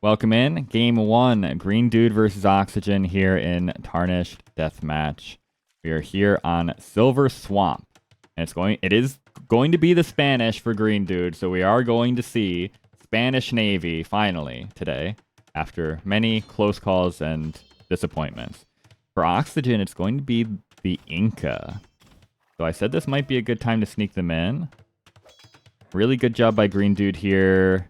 Welcome in. Game 1, Greendude versus Oxygen here in Tarnished Deathmatch. We are here on Silver Swamp. And it is going to be the Spanish for Greendude, so we are going to see Spanish Navy finally today, after many close calls and disappointments. For Oxygen, it's going to be the Inca. So I said this might be a good time to sneak them in. Really good job by Greendude here.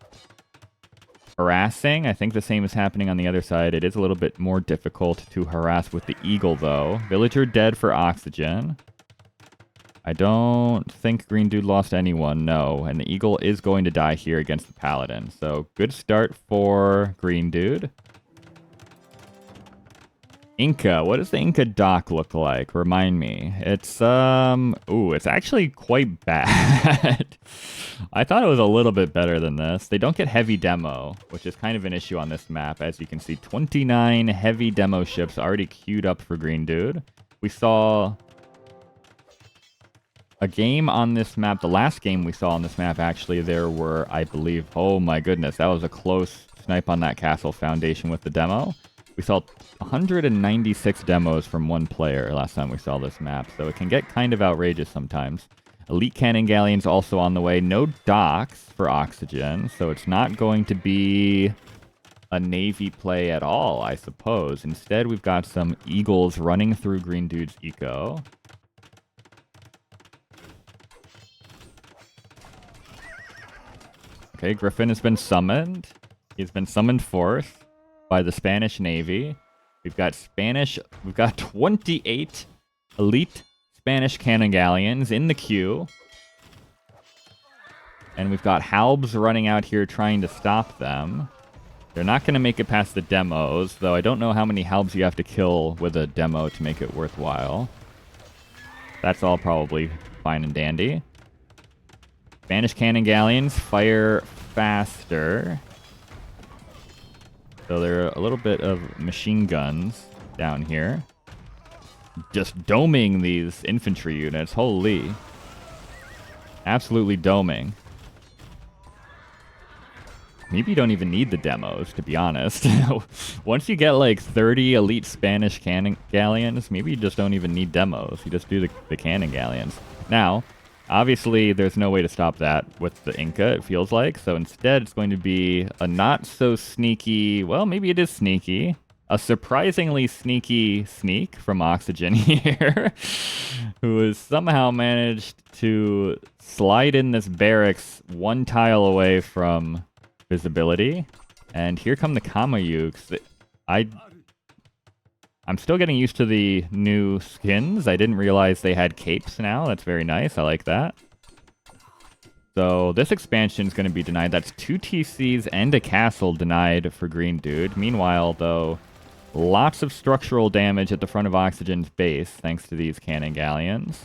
Harassing. I think the same is happening on the other side. It is a little bit more difficult to harass with the Eagle, though. Villager dead for Oxygen. I don't think Greendude lost anyone, no. And the Eagle is going to die here against the Paladin. So, good start for Greendude. Inca. What does the Inca dock look like? Remind me. It's, ooh, it's actually quite bad. I thought it was a little bit better than this. They don't get heavy demo, which is kind of an issue on this map. As you can see, 29 heavy demo ships already queued up for Greendude. We saw a game on this map. The last game we saw on this map, actually, there were, I believe, oh my goodness, that was a close snipe on that castle foundation with the demo. We saw 196 demos from one player last time we saw this map, so it can get kind of outrageous sometimes. Elite Cannon Galleons also on the way. No docks for Oxygen, so it's not going to be a Navy play at all, I suppose. Instead, we've got some Eagles running through Greendude's eco. Okay, Griffin has been summoned. He's been summoned forth by the Spanish Navy. We've got 28 elite Spanish cannon galleons in the queue. And we've got Halbs running out here trying to stop them. They're not going to make it past the demos, though I don't know how many Halbs you have to kill with a demo to make it worthwhile. That's all probably fine and dandy. Spanish cannon galleons fire faster. So there are a little bit of machine guns down here. Just doming these infantry units. Holy. Absolutely doming. Maybe you don't even need the demos, to be honest. Once you get like 30 elite Spanish cannon galleons, maybe you just don't even need demos. You just do the cannon galleons. Now, obviously, there's no way to stop that with the Inca, it feels like. So instead, it's going to be a not-so-sneaky... Well, maybe it is sneaky. A surprisingly sneaky sneak from Oxygen here, who has somehow managed to slide in this barracks one tile away from visibility. And here come the Kamayuks. I'm still getting used to the new skins. I didn't realize they had capes now. That's very nice. I like that. So this expansion is going to be denied. That's 2 TCs and a castle denied for Greendude. Meanwhile, though, lots of structural damage at the front of Oxygen's base, thanks to these cannon galleons.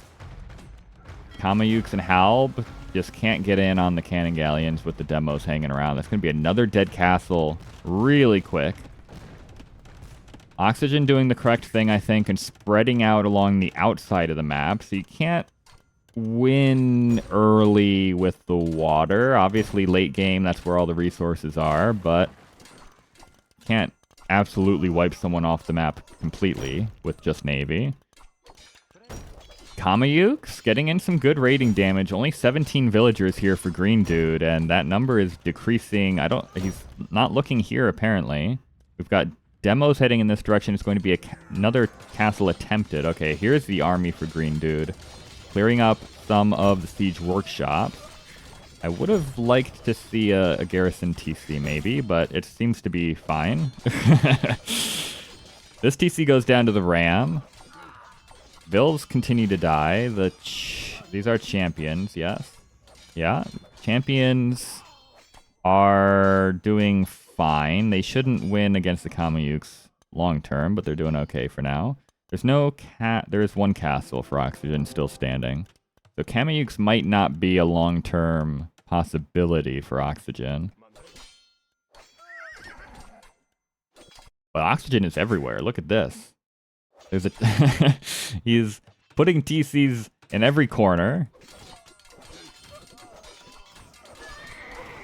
Kamayuks and Halb just can't get in on the cannon galleons with the demos hanging around. That's going to be another dead castle really quick. Oxygen doing the correct thing, I think, and spreading out along the outside of the map. So you can't win early with the water. Obviously, late game, that's where all the resources are, but can't absolutely wipe someone off the map completely with just Navy. Kamayuks getting in some good raiding damage. Only 17 villagers here for Greendude, and that number is decreasing. He's not looking here, apparently. We've got demos heading in this direction. It's going to be another castle attempted. Okay, here's the army for Greendude. Clearing up some of the siege workshops. I would have liked to see a garrison TC maybe, but it seems to be fine. This TC goes down to the ram. Vills continue to die. These are champions, yes. Yeah, champions are doing fine. They shouldn't win against the Kamayuks long term, but they're doing okay for now. There is one castle for Oxygen still standing. So Kamayuks might not be a long-term possibility for Oxygen. But Oxygen is everywhere. Look at this. He's putting TCs in every corner.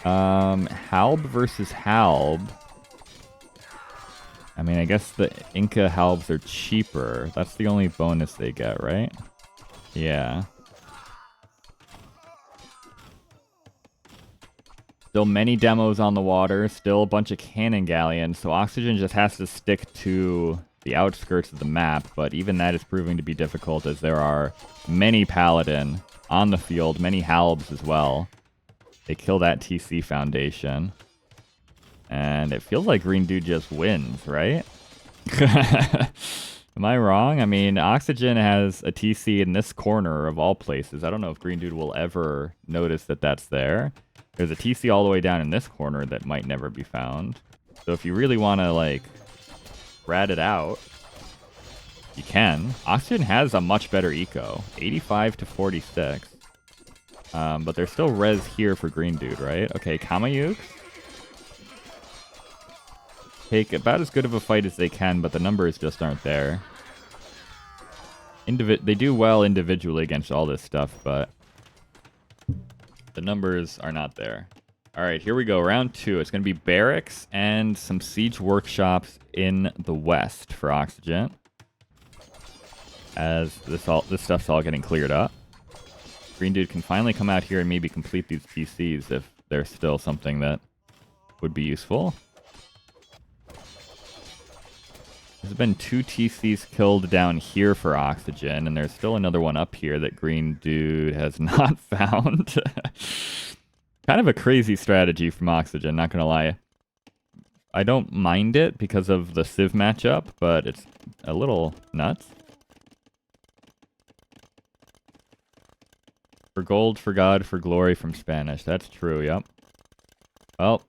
Halb versus Halb. I mean, I guess the Inca halbs are cheaper. That's the only bonus they get, right? Yeah. Still many demos on the water, still a bunch of cannon galleons, so Oxygen just has to stick to the outskirts of the map, but even that is proving to be difficult as there are many Paladin on the field, many Halbs as well. They kill that TC Foundation. And it feels like Greendude just wins, right? Am I wrong? I mean, Oxygen has a TC in this corner of all places. I don't know if Greendude will ever notice that that's there. There's a TC all the way down in this corner that might never be found. So if you really want to, like, rat it out, you can. Oxygen has a much better eco. 85 to 46. But there's still res here for Greendude, right? Okay, Kamayuks take about as good of a fight as they can, but the numbers just aren't there. They do well individually against all this stuff, but the numbers are not there. All right, here we go. Round 2. It's going to be barracks and some siege workshops in the west for Oxygen. As this stuff's all getting cleared up. Greendude can finally come out here and maybe complete these PCs if there's still something that would be useful. There's been 2 TCs killed down here for Oxygen, and there's still another one up here that Greendude has not found. Kind of a crazy strategy from Oxygen, not gonna lie. I don't mind it because of the Civ matchup, but it's a little nuts. For gold, for God, for glory from Spanish. That's true, yep. Well,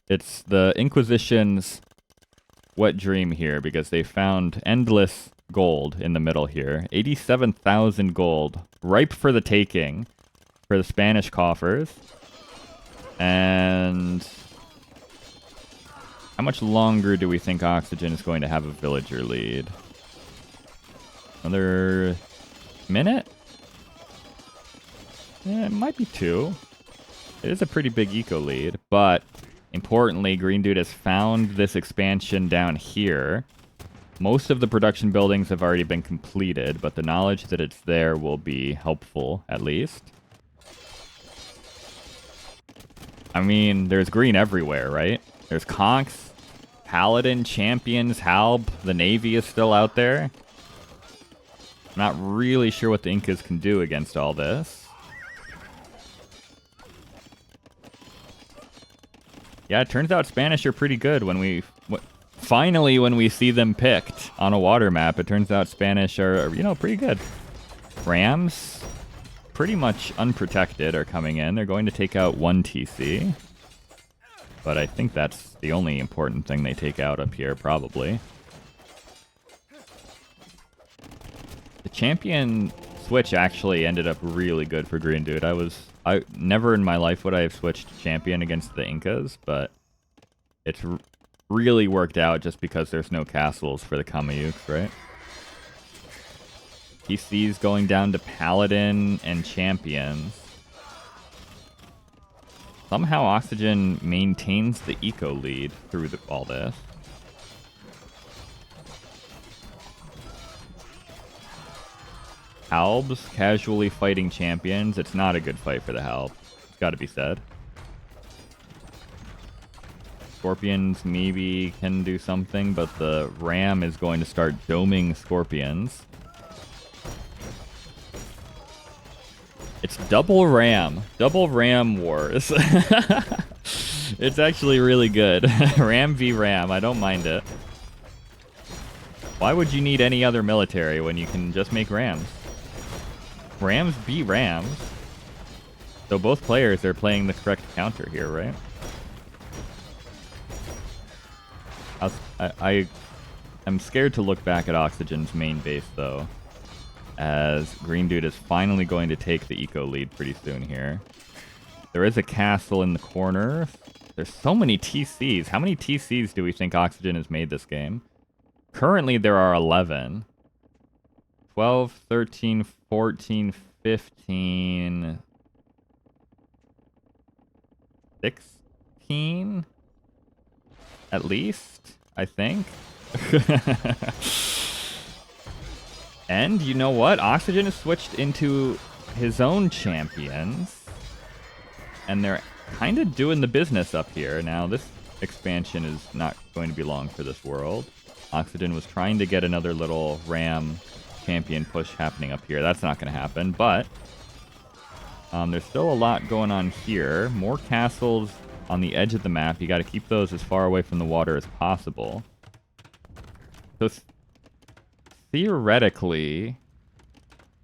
it's the Inquisition's wet dream here because they found endless gold in the middle here. 87,000 gold, ripe for the taking for the Spanish coffers. And how much longer do we think Oxygen is going to have a villager lead? Another minute? Yeah, it might be 2. It is a pretty big eco lead, but importantly, Greendude has found this expansion down here. Most of the production buildings have already been completed, but the knowledge that it's there will be helpful, at least. I mean, there's green everywhere, right? There's conks, paladin, champions, halb. The navy is still out there. I'm not really sure what the Incas can do against all this. Yeah, it turns out Spanish are pretty good when we... Finally, when we see them picked on a water map, it turns out Spanish are, you know, pretty good. Rams, pretty much unprotected, are coming in. They're going to take out 1 TC. But I think that's the only important thing they take out up here, probably. The champion switch actually ended up really good for Greendude. I never in my life would I have switched champion against the Incas, but it's really worked out just because there's no castles for the Kamayuks, right? PC's going down to paladin and champions. Somehow Oxygen maintains the eco lead through all this. Halbs casually fighting champions. It's not a good fight for the Halb. It's got to be said. Scorpions maybe can do something, but the Ram is going to start doming Scorpions. It's double Ram. Double Ram wars. It's actually really good. Ram v Ram. I don't mind it. Why would you need any other military when you can just make Rams? Rams beat Rams. So both players are playing the correct counter here, right? I'm scared to look back at Oxygen's main base, though, as Greendude is finally going to take the eco lead pretty soon here. There is a castle in the corner. There's so many TCs. How many TCs do we think Oxygen has made this game? Currently, there are 11. 12, 13, 14, 15, 16, at least, I think. And you know what? Oxygen has switched into his own champions. And they're kind of doing the business up here. Now, this expansion is not going to be long for this world. Oxygen was trying to get another little ram champion push happening up here. That's not going to happen, but there's still a lot going on here. More castles on the edge of the map. You got to keep those as far away from the water as possible. So theoretically,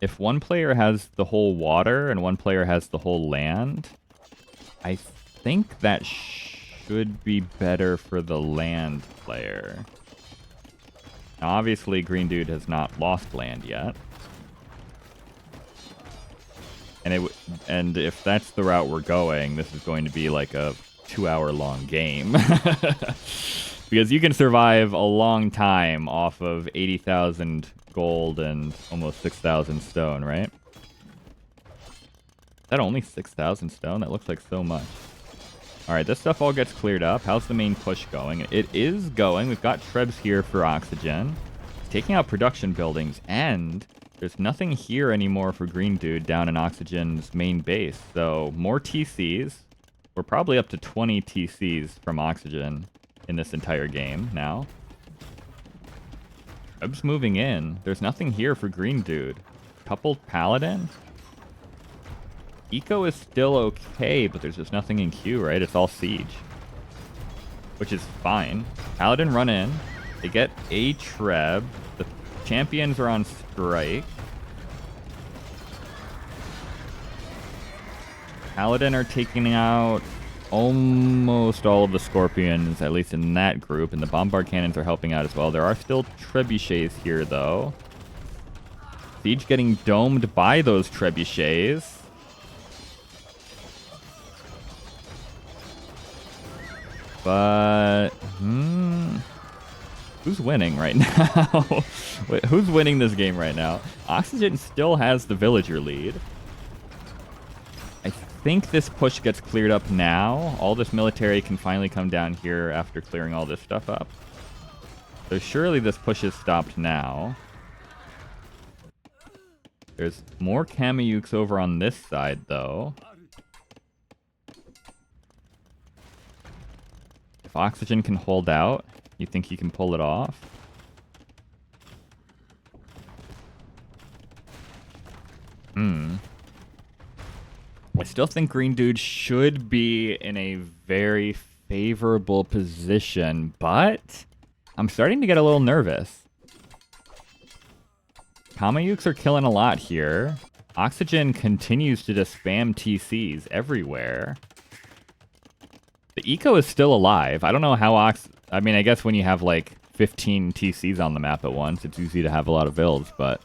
if one player has the whole water and one player has the whole land, I think that should be better for the land player. Now, obviously, Greendude has not lost land yet. And if that's the route we're going, this is going to be like a 2-hour-long game. Because you can survive a long time off of 80,000 gold and almost 6,000 stone, right? Is that only 6,000 stone? That looks like so much. Alright, this stuff all gets cleared up. How's the main push going? It is going. We've got Trebs here for Oxygen. Taking out production buildings, and there's nothing here anymore for Greendude down in Oxygen's main base. So, more TCs. We're probably up to 20 TCs from Oxygen in this entire game now. Trebs moving in. There's nothing here for Greendude. Coupled Paladin. Eco is still okay, but there's just nothing in queue, right? It's all siege. Which is fine. Paladin run in. They get a Treb. The champions are on strike. Paladin are taking out almost all of the Scorpions, at least in that group, and the Bombard Cannons are helping out as well. There are still Trebuchets here, though. Siege getting domed by those Trebuchets. But, who's winning right now? Wait, who's winning this game right now? Oxygen still has the villager lead. I think this push gets cleared up now. All this military can finally come down here after clearing all this stuff up. So surely this push is stopped now. There's more Kameyuks over on this side, though. If Oxygen can hold out, you think he can pull it off? I still think Greendude should be in a very favorable position, but I'm starting to get a little nervous. Kameyuks are killing a lot here. Oxygen continues to just spam TCs everywhere. The Eco is still alive. I don't know how I mean, I guess when you have like 15 TCs on the map at once, it's easy to have a lot of builds, but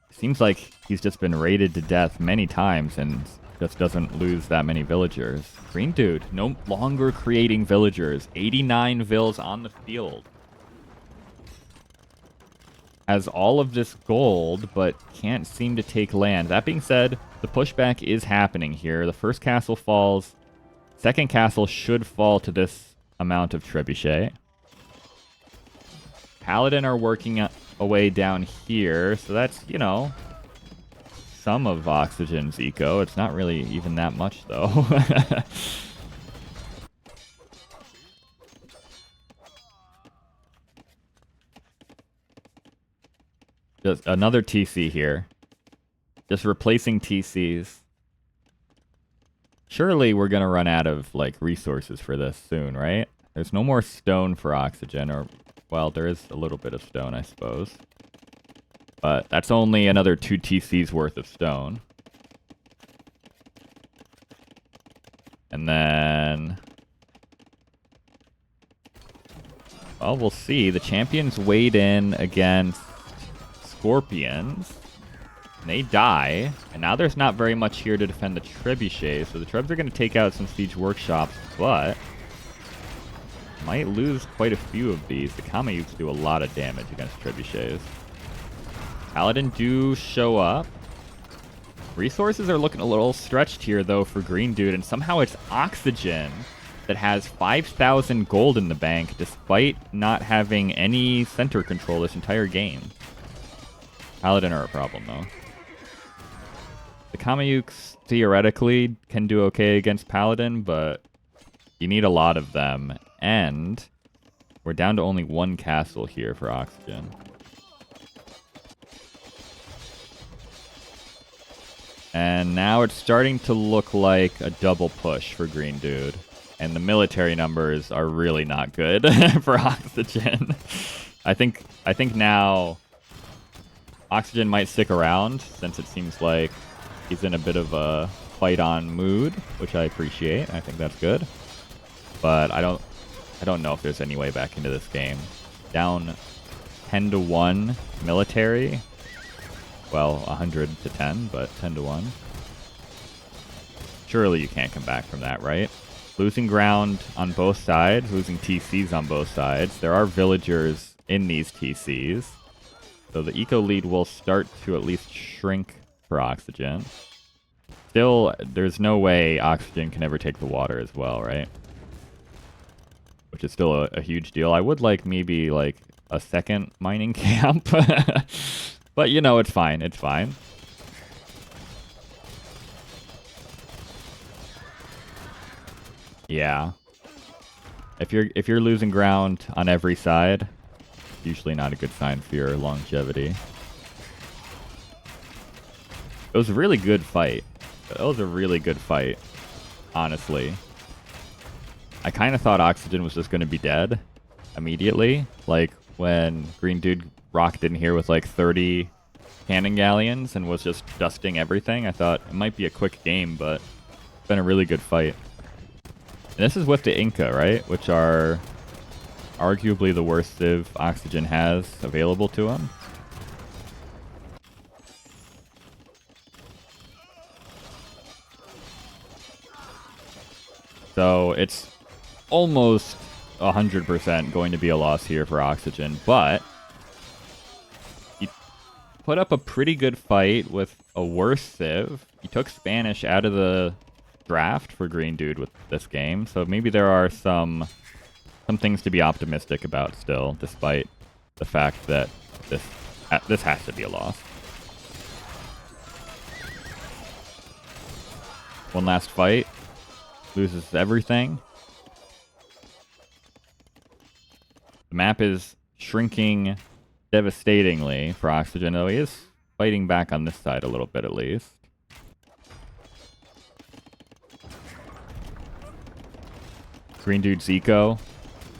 it seems like he's just been raided to death many times and just doesn't lose that many villagers. Greendude, no longer creating villagers. 89 vills on the field. Has all of this gold, but can't seem to take land. That being said, the pushback is happening here. The first castle falls. Second castle should fall to this amount of trebuchet. Paladin are working away down here, so that's, you know, some of Oxygen's eco. It's not really even that much, though. Just another TC here. Just replacing TCs. Surely we're going to run out of, like, resources for this soon, right? There's no more stone for Oxygen, or, well, there is a little bit of stone, I suppose. But that's only another 2 TCs worth of stone. And then... well, we'll see. The champions weighed in against Scorpions. And they die. And now there's not very much here to defend the trebuchets. So the Trebs are going to take out some siege workshops, but might lose quite a few of these. The Kameyuks do a lot of damage against trebuchets. Paladin do show up. Resources are looking a little stretched here, though, for Greendude, and somehow it's Oxygen that has 5,000 gold in the bank despite not having any center control this entire game. Paladin are a problem, though. The Kamayuks theoretically can do okay against Paladin, but you need a lot of them. And we're down to only one castle here for Oxygen. And now it's starting to look like a double push for Greendude. And the military numbers are really not good for Oxygen. I think now Oxygen might stick around since it seems like he's in a bit of a fight-on mood, which I appreciate. I think that's good. But I don't know if there's any way back into this game. Down 10-1 military. Well, 100 to 10, but 10-1. Surely you can't come back from that, right? Losing ground on both sides, losing TCs on both sides. There are villagers in these TCs. So the eco lead will start to at least shrink for Oxygen. Still, there's no way Oxygen can ever take the water as well, right? Which is still a huge deal. I would like maybe like a second mining camp. But you know, it's fine. It's fine. Yeah. If you're losing ground on every side, usually not a good sign for your longevity. It was a really good fight. It was a really good fight, honestly. I kind of thought Oxygen was just going to be dead immediately. Like when Greendude rocked in here with like 30 cannon galleons and was just dusting everything. I thought it might be a quick game, but it's been a really good fight. And this is with the Inca, right? Which are arguably the worst civ Oxygen has available to him. So it's almost 100% going to be a loss here for Oxygen, but he put up a pretty good fight with a worse civ. He took Spanish out of the draft for Greendude with this game, so maybe there are some things to be optimistic about still, despite the fact that this has to be a loss. One last fight. Loses everything. The map is shrinking devastatingly for Oxygen, though he is fighting back on this side a little bit at least. Greendude's eco,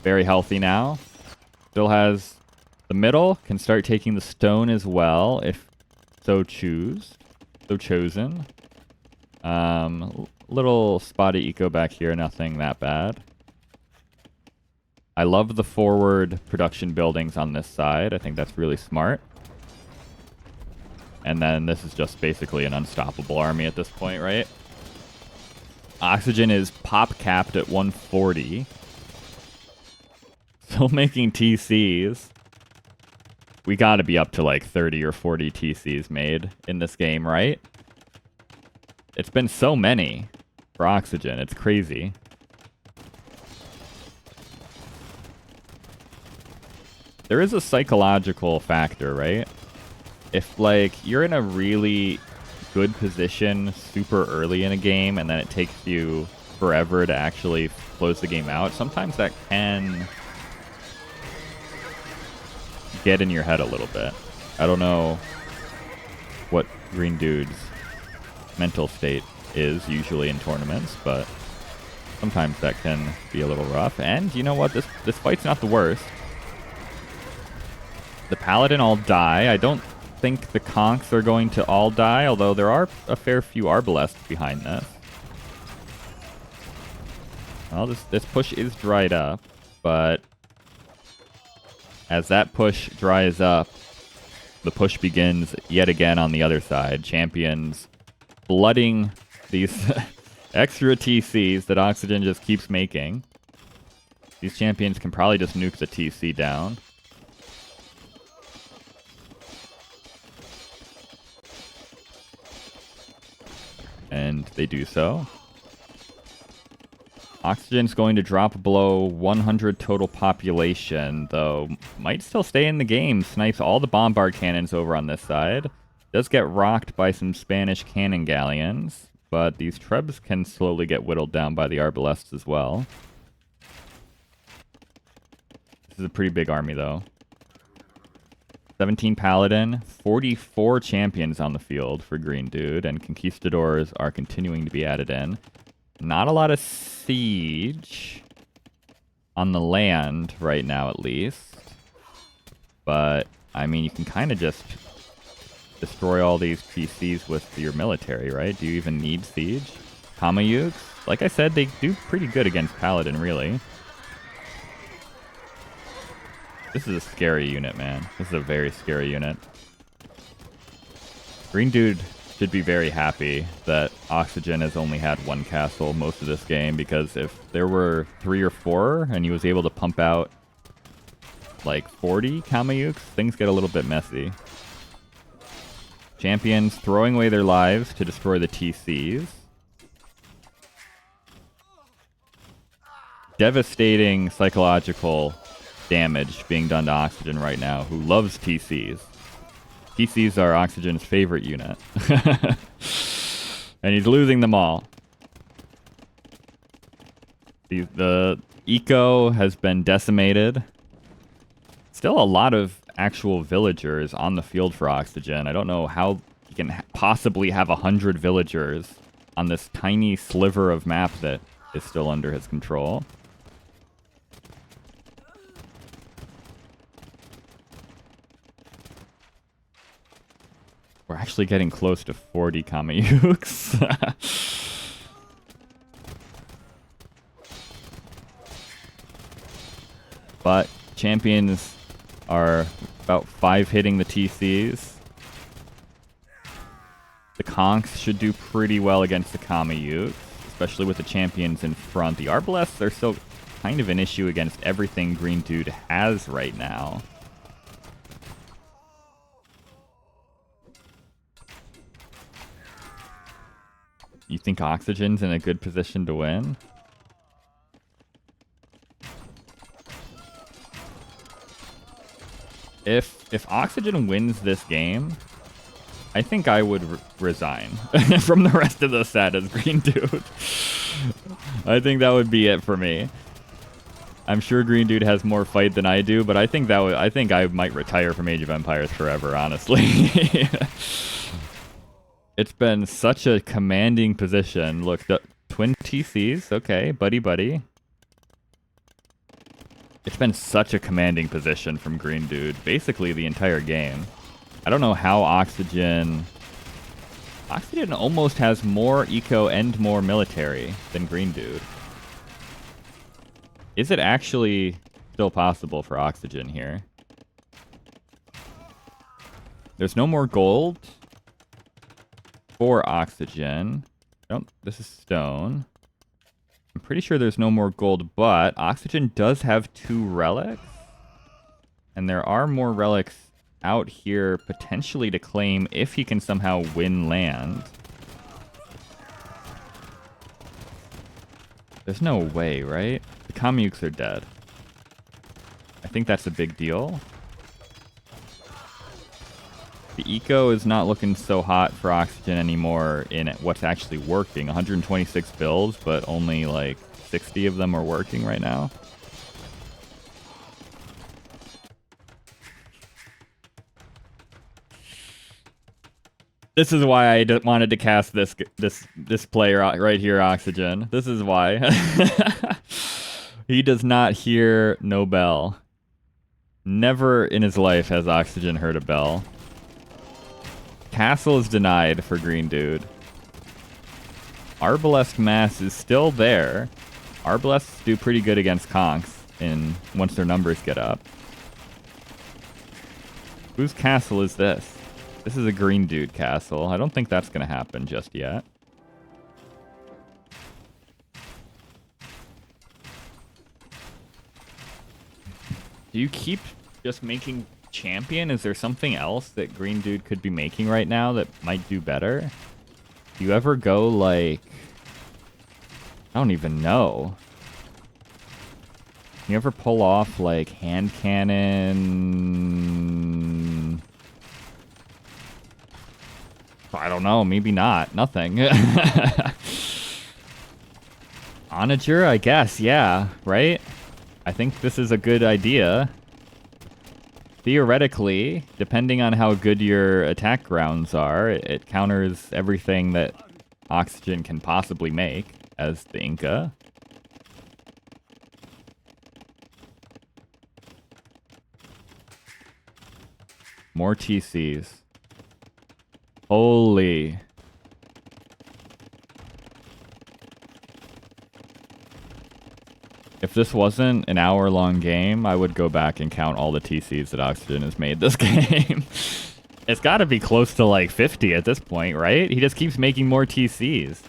very healthy now. Still has the middle, can start taking the stone as well if so chosen. Little spotty eco back here, nothing that bad. I love the forward production buildings on this side. I think that's really smart. And then this is just basically an unstoppable army at this point, right? Oxygen is pop capped at 140. Still making TCs. We gotta be up to like 30 or 40 TCs made in this game, right? It's been so many for Oxygen. It's crazy. There is a psychological factor, right? If, like, you're in a really good position super early in a game and then it takes you forever to actually close the game out, sometimes that can get in your head a little bit. I don't know what Greendude's mental state is usually in tournaments, but sometimes that can be a little rough. And you know what? This fight's not the worst. The Paladin all die. I don't think the Conks are going to all die, although there are a fair few Arbalests behind this. Well, this push is dried up, but as that push dries up, the push begins yet again on the other side. Champions flooding these extra TCs that Oxygen just keeps making. These champions can probably just nuke the TC down. And they do so. Oxygen's going to drop below 100 total population, though might still stay in the game. Snipes all the bombard cannons over on this side. Does get rocked by some Spanish cannon galleons, but these trebs can slowly get whittled down by the arbalests as well. This is a pretty big army, though. 17 Paladin, 44 champions on the field for Greendude, and Conquistadors are continuing to be added in. Not a lot of siege on the land right now, at least. But, I mean, you can kind of just destroy all these PCs with your military, right? Do you even need siege? Kamayuks, like I said, they do pretty good against Paladin, really. This is a scary unit, man. This is a very scary unit. Greendude should be very happy that Oxygen has only had one castle most of this game, because if there were 3 or 4 and he was able to pump out like 40 Kamayuks, things get a little bit messy. Champions throwing away their lives to destroy the TCs. Devastating psychological damage being done to Oxygen right now, who loves TCs. TCs are Oxygen's favorite unit. And he's losing them all. The eco has been decimated. Still a lot of actual villagers on the field for Oxygen. I don't know how he can possibly have 100 villagers on this tiny sliver of map that is still under his control. We're actually getting close to 40 Kamayuks. But champions are about 5 hitting the TCs. The Conks should do pretty well against the Kamayuks, especially with the champions in front. The Arbalests are still kind of an issue against everything Greendude has right now. You think Oxygen's in a good position to win? If Oxygen wins this game, I think I would resign from the rest of the set as Greendude. I think that would be it for me. I'm sure Greendude has more fight than I do, but I think I might retire from Age of Empires forever, honestly. It's been such a commanding position. Look, the twin TCs. Okay, buddy, buddy. It's been such a commanding position from Greendude, basically the entire game. I don't know how Oxygen almost has more eco and more military than Greendude. Is it actually still possible for Oxygen here? There's no more gold for Oxygen. This is stone. I'm pretty sure there's no more gold, but Oxygen does have 2 relics. And there are more relics out here potentially to claim if he can somehow win land. There's no way, right? The Kamayuks are dead. I think that's a big deal. The eco is not looking so hot for Oxygen anymore in what's actually working. 126 builds, but only like 60 of them are working right now. This is why I wanted to cast this player right here, Oxygen. This is why. He does not hear no bell. Never in his life has Oxygen heard a bell. Castle is denied for Greendude. Arbalest mass is still there. Arbalests do pretty good against Conks once their numbers get up. Whose castle is this? This is a Greendude castle. I don't think that's going to happen just yet. Do you keep just making champion? Is there something else that Greendude could be making right now that might do better? Do you ever go like... I don't even know. You ever pull off, like, hand cannon? I don't know. Maybe not. Nothing. Onager, I guess. Yeah. Right? I think this is a good idea. Theoretically, depending on how good your attack grounds are, it counters everything that Oxygen can possibly make as the Inca. More TCs. Holy. If this wasn't an hour-long game, I would go back and count all the TCs that Oxygen has made this game. It's got to be close to like 50 at this point, right? He just keeps making more TCs.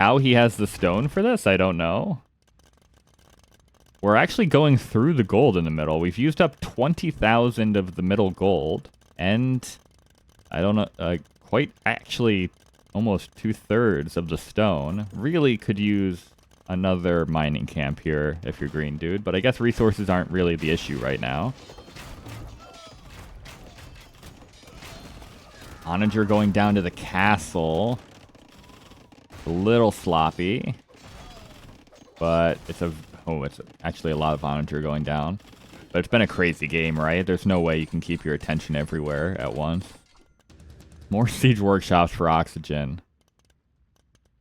How he has the stone for this, I don't know. We're actually going through the gold in the middle. We've used up 20,000 of the middle gold. And I don't know, quite actually almost 2/3 of the stone. Really could use another mining camp here if you're Greendude, but I guess resources aren't really the issue right now. Onager going down to the castle. A little sloppy. But it's actually a lot of Onager going down. But it's been a crazy game, right? There's no way you can keep your attention everywhere at once. More siege workshops for Oxygen,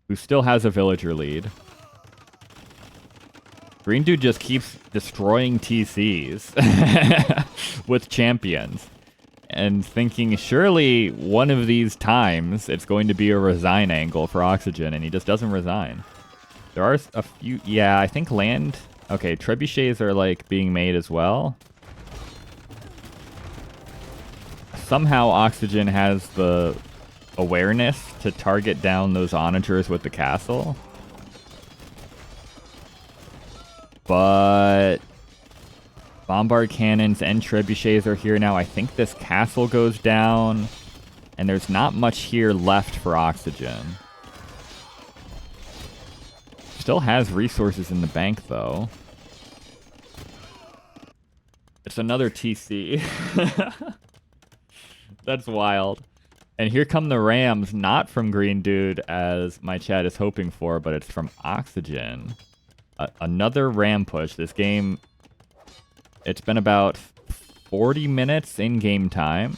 who still has a villager lead. Greendude just keeps destroying TCs with champions. And thinking, surely one of these times it's going to be a resign angle for Oxygen, and he just doesn't resign. There are a few... Yeah, I think land... Okay, trebuchets are, like, being made as well. Somehow Oxygen has the awareness to target down those onagers with the castle. But... bombard cannons and trebuchets are here now. I think this castle goes down. And there's not much here left for Oxygen. Still has resources in the bank, though. It's another TC. That's wild. And here come the Rams, not from Greendude, as my chat is hoping for, but it's from Oxygen. Another Ram push. This game, it's been about 40 minutes in game time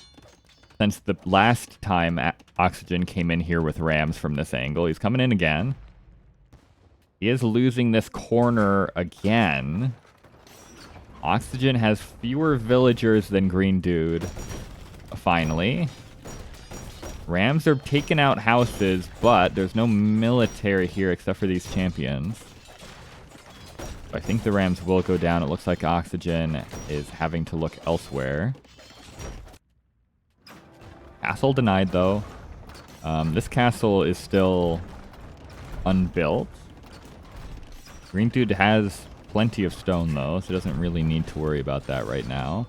since the last time Oxygen came in here with Rams from this angle. He's coming in again. He is losing this corner again. Oxygen has fewer villagers than Greendude. Finally. Rams are taking out houses, but there's no military here except for these champions. I think the Rams will go down. It looks like Oxygen is having to look elsewhere. Castle denied, though. This castle is still unbuilt. Greendude has plenty of stone, though, so doesn't really need to worry about that right now.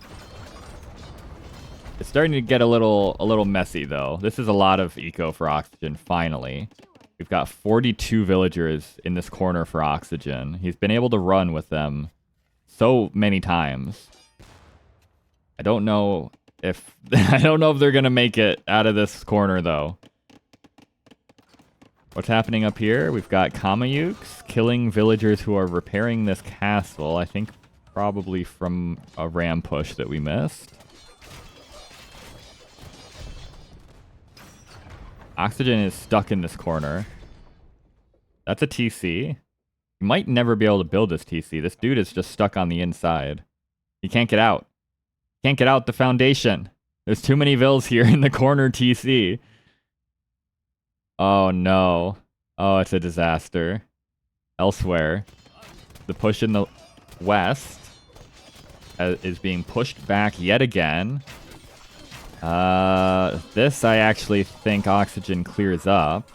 It's starting to get a little messy, though. This is a lot of eco for Oxygen, finally. We've got 42 villagers in this corner for Oxygen. He's been able to run with them so many times. I don't know if they're gonna make it out of this corner, though. What's happening up here? We've got Kamayuks killing villagers who are repairing this castle. I think probably from a ram push that we missed. Oxygen is stuck in this corner. That's a TC. You might never be able to build this TC. This dude is just stuck on the inside. He can't get out. Can't get out the foundation. There's too many vills here in the corner TC. Oh no. Oh, it's a disaster. Elsewhere, the push in the west is being pushed back yet again. This I actually think Oxygen clears up.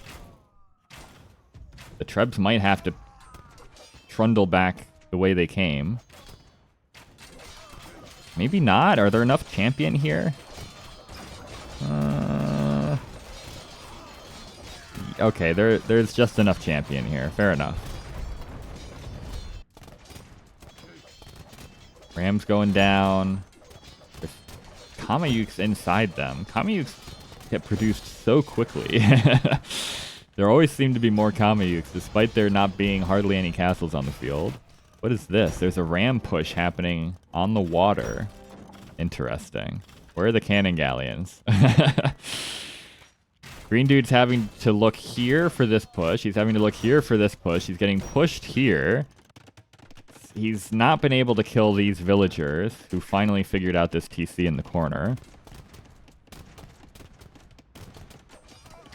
The Trebs might have to trundle back the way they came. Maybe not. Are there enough champion here? Okay, there's just enough champion here. Fair enough. Ram's going down. There's Kamayuks inside them. Kamayuks get produced so quickly. There always seem to be more Kamayuks, despite there not being hardly any castles on the field. What is this? There's a ram push happening on the water. Interesting. Where are the cannon galleons? Greendude's having to look here for this push. He's having to look here for this push. He's getting pushed here. He's not been able to kill these villagers, who finally figured out this TC in the corner.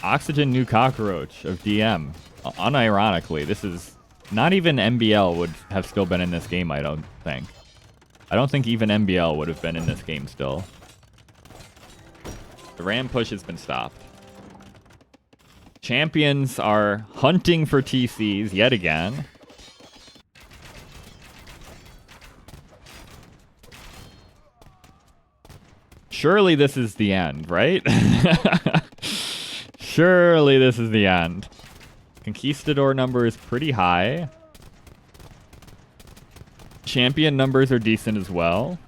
Oxygen New Cockroach of DM. Unironically, this is... Not even MBL would have still been in this game, I don't think. I don't think even MBL would have been in this game still. The ram push has been stopped. Champions are hunting for TCs yet again. Surely this is the end, right? Surely this is the end. Conquistador number is pretty high. Champion numbers are decent as well.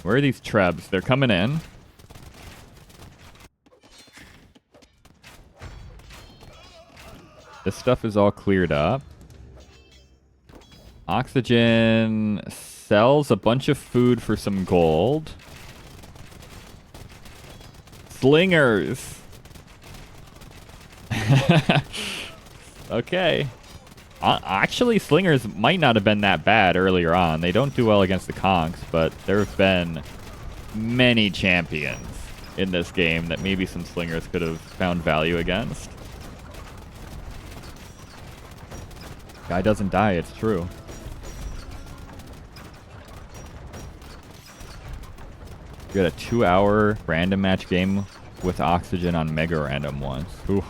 Where are these trebs? They're coming in. This stuff is all cleared up. Oxygen sells a bunch of food for some gold. Slingers. Okay. Actually, slingers might not have been that bad earlier on. They don't do well against the conks, but there have been many champions in this game that maybe some slingers could have found value against. Guy doesn't die, it's true. We got a 2-hour random match game with Oxygen on Mega Random once. Ooh.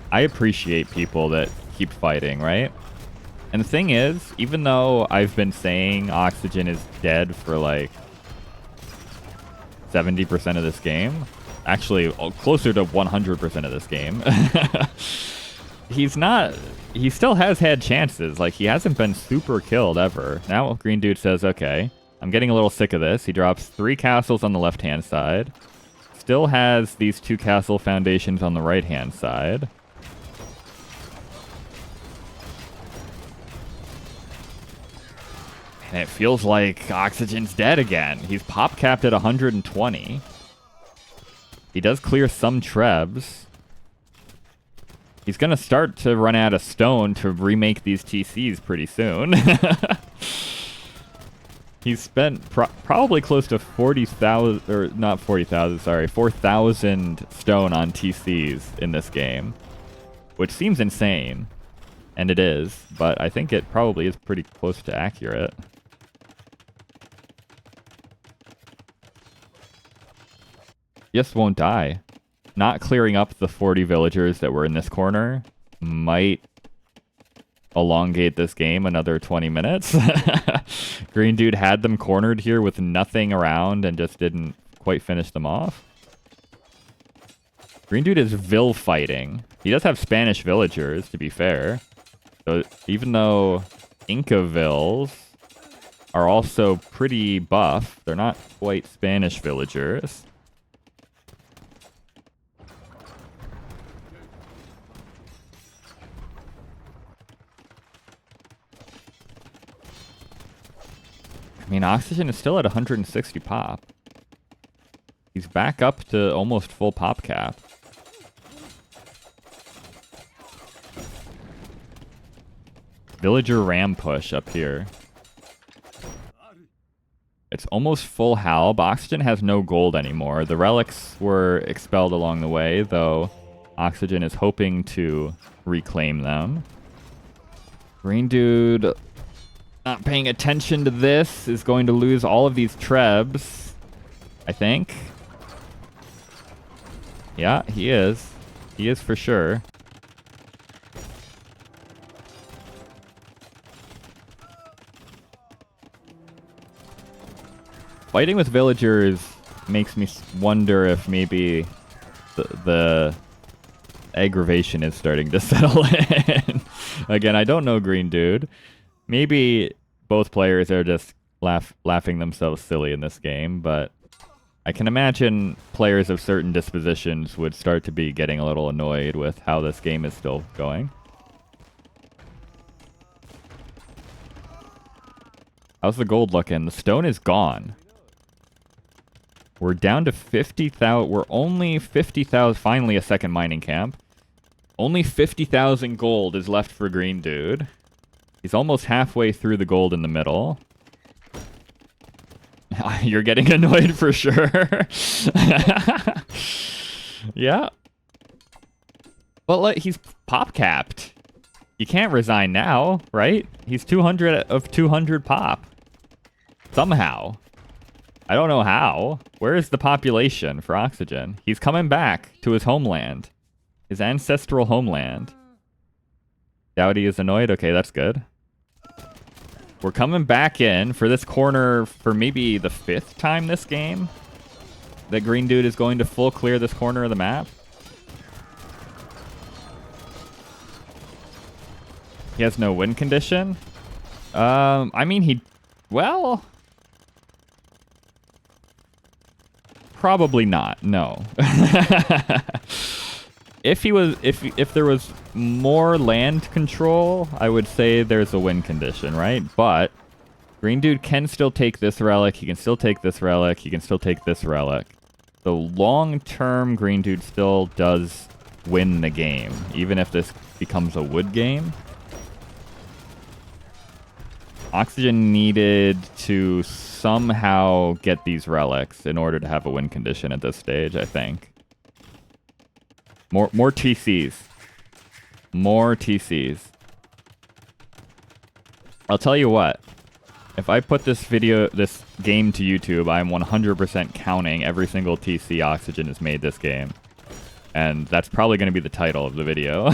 I appreciate people that keep fighting, right? And the thing is, even though I've been saying Oxygen is dead for like 70% of this game, actually closer to 100% of this game, he still has had chances. Like, he hasn't been super killed ever. Now Greendude says, okay, I'm getting a little sick of this. He drops 3 castles on the left-hand side. Still has these 2 castle foundations on the right-hand side. And it feels like Oxygen's dead again. He's pop-capped at 120. He does clear some trebs. He's going to start to run out of stone to remake these TCs pretty soon. He's spent probably close to 40,000, or not 40,000, sorry, 4,000 stone on TCs in this game, which seems insane, and it is, but I think it probably is pretty close to accurate. Just won't die. Not clearing up the 40 villagers that were in this corner might elongate this game another 20 minutes. Greendude had them cornered here with nothing around and just didn't quite finish them off. Greendude is Vil fighting. He does have Spanish villagers, to be fair. So even though Inca Vils are also pretty buff, they're not quite Spanish villagers. I mean, Oxygen is still at 160 pop. He's back up to almost full pop cap. Villager ram push up here. It's almost full halb. Oxygen has no gold anymore. The relics were expelled along the way, though Oxygen is hoping to reclaim them. Greendude, not paying attention to this, is going to lose all of these trebs, I think. Yeah, he is. He is for sure. Fighting with villagers makes me wonder if maybe the aggravation is starting to settle in. Again, I don't know Greendude. Maybe both players are just laughing themselves silly in this game, but I can imagine players of certain dispositions would start to be getting a little annoyed with how this game is still going. How's the gold looking? The stone is gone. We're down to 50,000. We're only 50,000. Finally, a second mining camp. Only 50,000 gold is left for Greendude. He's almost halfway through the gold in the middle. You're getting annoyed for sure. Yeah. But like, he's pop capped. You can't resign now, right? He's 200 of 200 pop. Somehow. I don't know how. Where is the population for oxygen? He's coming back to his homeland. His ancestral homeland. Dowdy is annoyed? Okay, that's good. We're coming back in for this corner for maybe the 5th time this game that Greendude is going to full clear this corner of the map. He has no win condition. I mean, well, probably not. No. If there was more land control, I would say there's a win condition, right? But Greendude can still take this relic. He can still take this relic. He can still take this relic. So long-term, Greendude still does win the game, even if this becomes a wood game. Oxygen needed to somehow get these relics in order to have a win condition at this stage, I think. More TCs. More TCs. I'll tell you what. If I put this game to YouTube, I'm 100% counting every single TC Oxygen has made this game. And that's probably going to be the title of the video.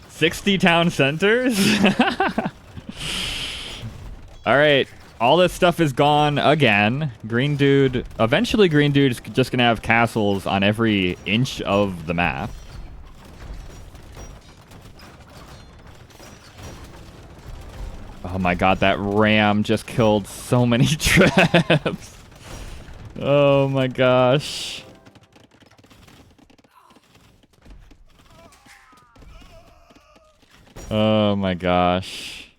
60 town centers? Alright. All this stuff is gone again. Greendude... Eventually, Greendude is just going to have castles on every inch of the map. Oh my god, that ram just killed so many traps. Oh my gosh. Oh my gosh.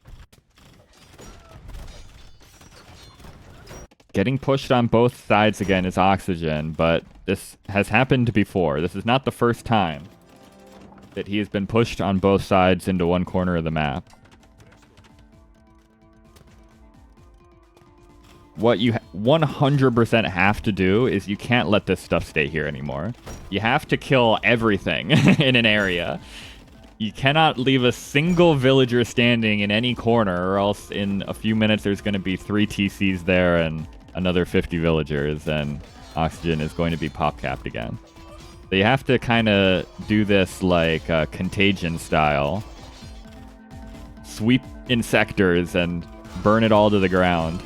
Getting pushed on both sides again is Oxygen, but this has happened before. This is not the first time that he has been pushed on both sides into one corner of the map. What you 100% have to do is you can't let this stuff stay here anymore. You have to kill everything in an area. You cannot leave a single villager standing in any corner, or else in a few minutes there's going to be 3 TCs there and another 50 villagers, and Oxygen is going to be pop capped again. So you have to kind of do this like contagion style. Sweep in sectors and burn it all to the ground.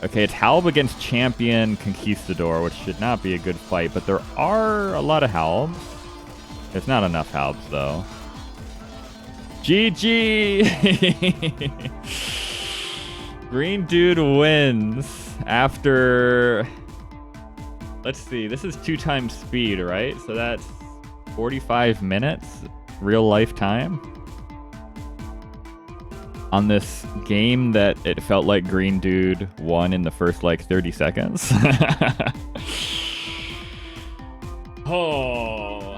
Okay, it's Halb against Champion Conquistador, which should not be a good fight, but there are a lot of Halbs. There's not enough Halbs, though. GG! Greendude wins after... Let's see, this is 2 times speed, right? So that's 45 minutes real life time. On this game that it felt like Greendude won in the first, like, 30 seconds. Oh...